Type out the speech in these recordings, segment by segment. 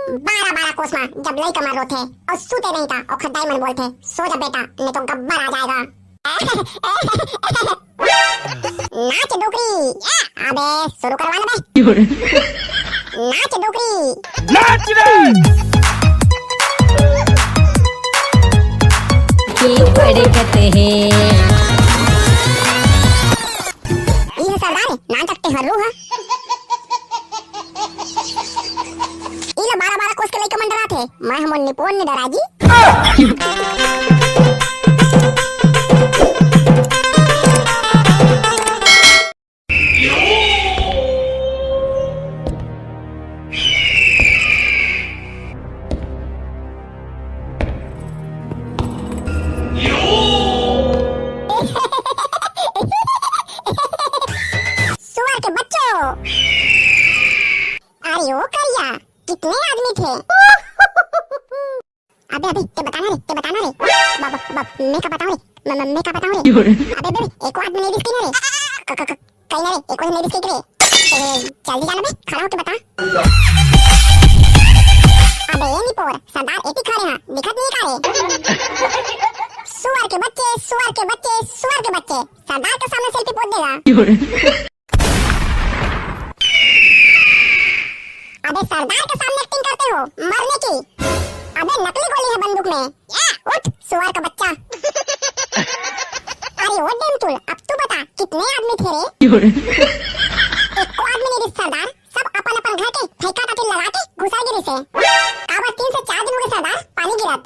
12 12 कोस में जब लई कमर रोथे और सूते नहीं था और खद्दाई मन बोलते सो जा बेटा नहीं तो गब्बर आ जाएगा। नाच डोकरी। अबे शुरू करवाना बे। नाच डोकरी। नाच रे। के बड़े कहते हैं ये सरदार नाच सकते हर रूह इला 12 12 कोस के लई कमर डरा थे मैं हम निपोन ने डरा जी। सुअर के बच्चों अरे ओ करिया कितने आदमी थे। अबे अबे ते बताना रे बाबा मैं का बताऊं रे मैं का बताऊं रे। अबे बे एक आदमी लेडीज की ना रे कहीं ना रे एक और लेडीज की रे जल्दी जाना बे खड़ा होके बता। अबे ये नहीं पोर सरदार एती खड़े हैं दिखत नहीं का रे। सुअर के बच्चे सरदार के सामने सेल्फी पोस्ट देगा। अबे सरदार के सामने एक्टिंग करते हो मरने की। अबे नकली गोली है बंदूक में। उठ सुअर का बच्चा। अरे ओ डेमटुल अब तू बता कितने आदमी थे रे। एक को आदमी नहीं दिस सरदार सब अपन अपन घर के फेंका टाटी लगा के घुसा गिरी से काबा 3 से 4 दिन हो गए सरदार पानी गिरत।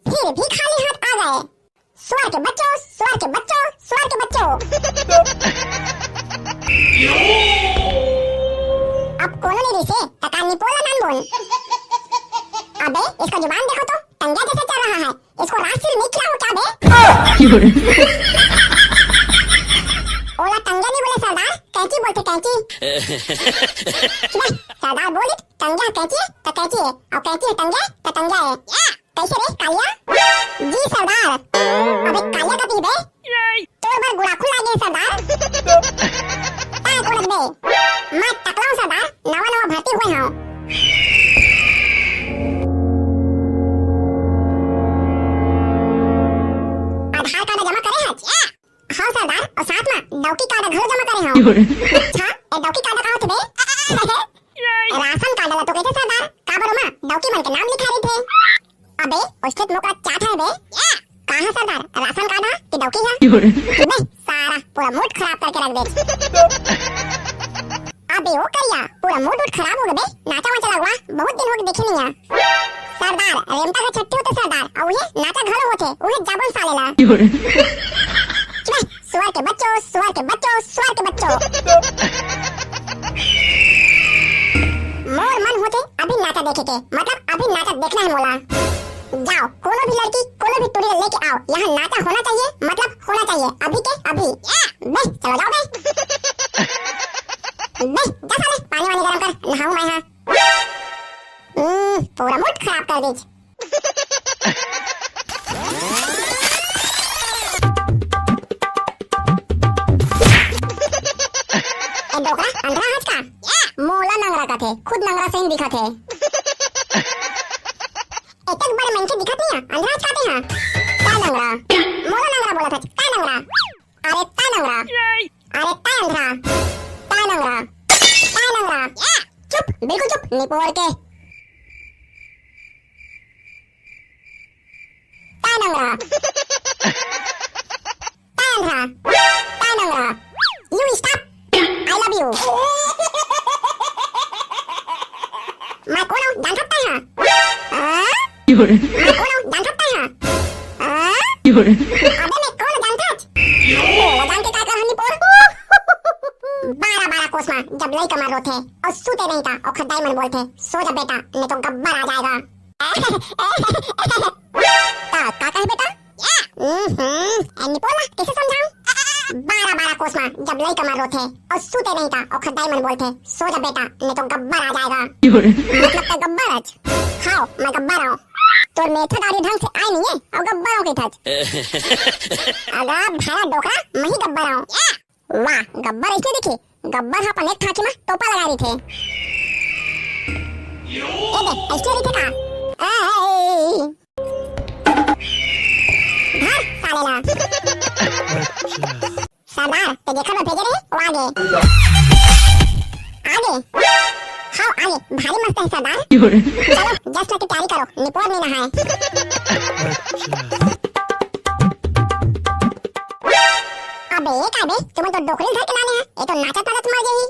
फिर भी खाली हाथ आ गए। सुअर के बच्चों अब कोनो नहीं दिसे तकानी पोला नाम बोल। अबे इसका जुबान देखो तो टंगा जैसे चल रहा है इसको रास्ते में क्या हो क्या बे। ओला टंगा नहीं बोले सरदार कैंची बोलते कैंची। सरदार बोली टंगा कैंची तो कैंची है और कैंची है टंगा तो टंगा है। कैसे रे कालिया जी सरदार। अबे कालिया का पी बे तो बार गुड़ाखू लागे सरदार। ताय कोड़त बे मैं टकलाऊं सरदार नवा भर्ती हुए हूं। आधार कार्ड जमा करे हैं हाँ सरदार और साथ में डौकी कार्ड घर जमा करे हैं। अच्छा ए डौकी कार्ड कहां थे बे। राशन कार्ड ला तो कैसे सरदार काबरो में डौकी मन के नाम लिखा रहे थे। अबे उसके मोका चाट है बे कहां सरदार राशन कार्ड है कि डौकी है बे सारा पूरा मूड खराब करके रख दे। अबे ओ करिया पूरा मूड खराब हो गया बे नाचा वाचा लगवा बहुत दिन हो गए देखे नहीं है। सरदार रेमता का छट्टी होते सरदार और ये नाचा घर होते उहे जाबन सालेला। सुअर के बच्चों मोर मन होते अभी नाचा देखे के मतलब अभी नाचा देखना है मोला। जाओ कोनो भी लड़की कोनो भी टुरी लेके आओ यहाँ नाचा होना चाहिए मतलब होना चाहिए अभी के अभी। बे चलो जाओ बे जा साले पानी वानी गरम कर नहाऊं मैं यहाँ। पूरा मूड खराब कर दीज। ए डोकरा अंधरा आज का मोला नंगरा का थे खुद नंगरा से ही दिखा थे। एक बार मन के दिखत नहीं है अंधरा आज काते हैं ता नंगरा मोला नंगरा बोला था ता नंगरा अरे ता नंगरा अरे ता अंधरा ता नंगरा चुप बिल्कुल चुप निपोर के ता Nangra you stop I love you. मैं कौन हूँ जान सकता है मैं कौन हूँ जान सकता है। अबे मैं कौन जानता जान के क्या कर हनी पोर 12 12 कोस में जब लई कमर रोथे और सूते नहीं था और खद्दाई मन बोलते सो जा बेटा नहीं तो गब्बर आ जाएगा। का कहे बेटा एनी पोला कैसे समझाऊं। 12 12 कोस में जब लई कमर रोथे और सूते नहीं था और खद्दाई मन बोलते सो जा बेटा नहीं तो गब्बर आ जाएगा। मतलब तो गब्बर आज खाओ मैं गब्बर हूं तो मेथड आदि ढंग से आई नहीं है और गब्बरों की थच। अगर भाड़ा डोकरा मैं ही गब्बर हूं। वाह गब्बर इसलिए दिखी गब्बर हा पण एक ठाकी में टोपा लगा रही थे ए दे ऐसे रही थे का धर सालेला सरदार ते देखा मैं भेजे रहे वो आगे हाँ आगे भारी मस्त है सरदार चलो जस्ट की तैयारी करो निपोर नहीं नहाए अबे ये क्या बे तुम्हें तो डोकरी धर के लाने हैं ये तो नाचा था तुम्हारे यही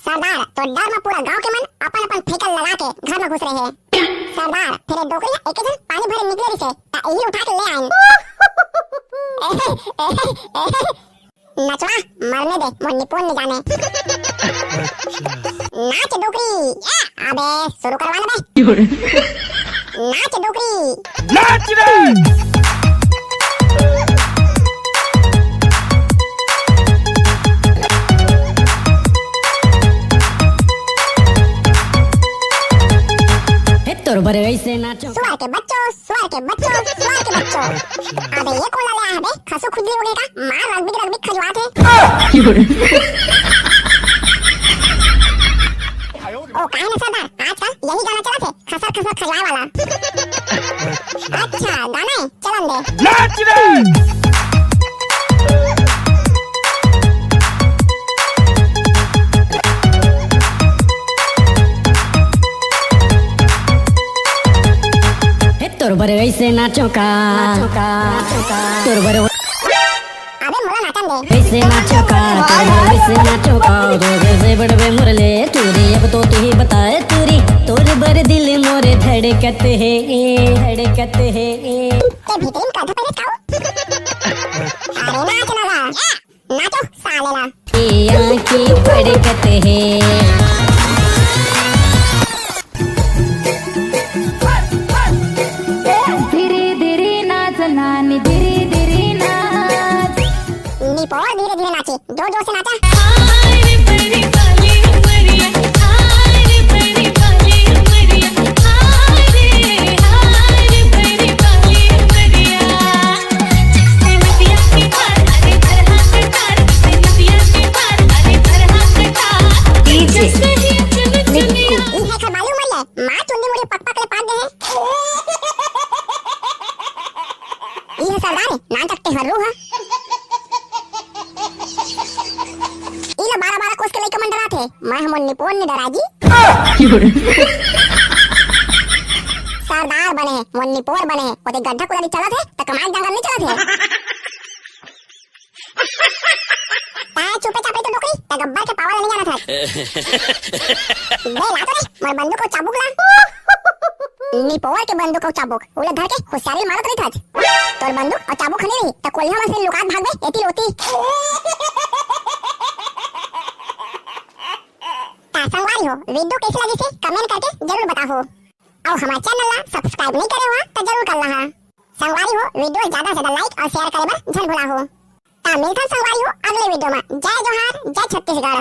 सरदार तो डर में पूरा गांव के मन अपन अपन फेकल लगा के घर में घुस रहे हैं सरदार फिर डोकरी एक दिन पानी भरे निकले रही से ता यही उठा के ले आए नचवा मरने दे वो निपुण नहीं जाने नाच डोकरी अबे शुरू करवाना बे नाच डोकरी नाच रे तोर बर ऐसे नाचो सुअर के बच्चों अबे ये कौन लाया है बे खसु खुजली उगे का मार रगबिक खजवा थे ओ काहे ना सरदार आजकल यही गाना चला थे खसर खजवाए वाला अच्छा गाना है चलन दे नाच रे तोर बर ऐसे नाचो का तोर बर अबे मोला नाचन दे ऐसे नाचो का तोर बर ऐसे नाचो का रोगे से बड़वे मुरले तूरी अब तो तू ही बताए तूरी तोर बर दिल मोरे धड़कत है ते भीतरी में काढ़ा पहले खाओ अरे नाच लगा नाचो सालेला ये आँखी फड़कत है निपोर धीरे धीरे नाचे जोर जोर से नाचा सरदार नाच सकते हर्रू है इला 12 कोस के लेके मन डरा थे मैं हम निपुण ने डरा जी सरदार बने वो निपोर बने ओते गड्ढा कुलाड़ी चला थे त कमाल जंगल नहीं चला थे ता चुपे चापे तो डोकरी त गब्बर के पावर नहीं जाना था बे ला तो मोर बंदूक को चाबुक ला निपोर के बंदूक को चाबुक उले धर के होशियारी मारत रही था तोर बंदूक और चाबुक खनी रही त कोल्हा में से लुकात भाग गए एती होती संगवारी हो वीडियो कैसी लगी से कमेंट करके जरूर बताओ और हमारे चैनल ला सब्सक्राइब नहीं करे हुआ तो जरूर कर लहा संगवारी हो वीडियो ज्यादा से ज्यादा लाइक और शेयर करे बर झल भुला हो ता मिलता संगवारी हो अगले वीडियो में जय जोहार जय छत्तीसगढ़।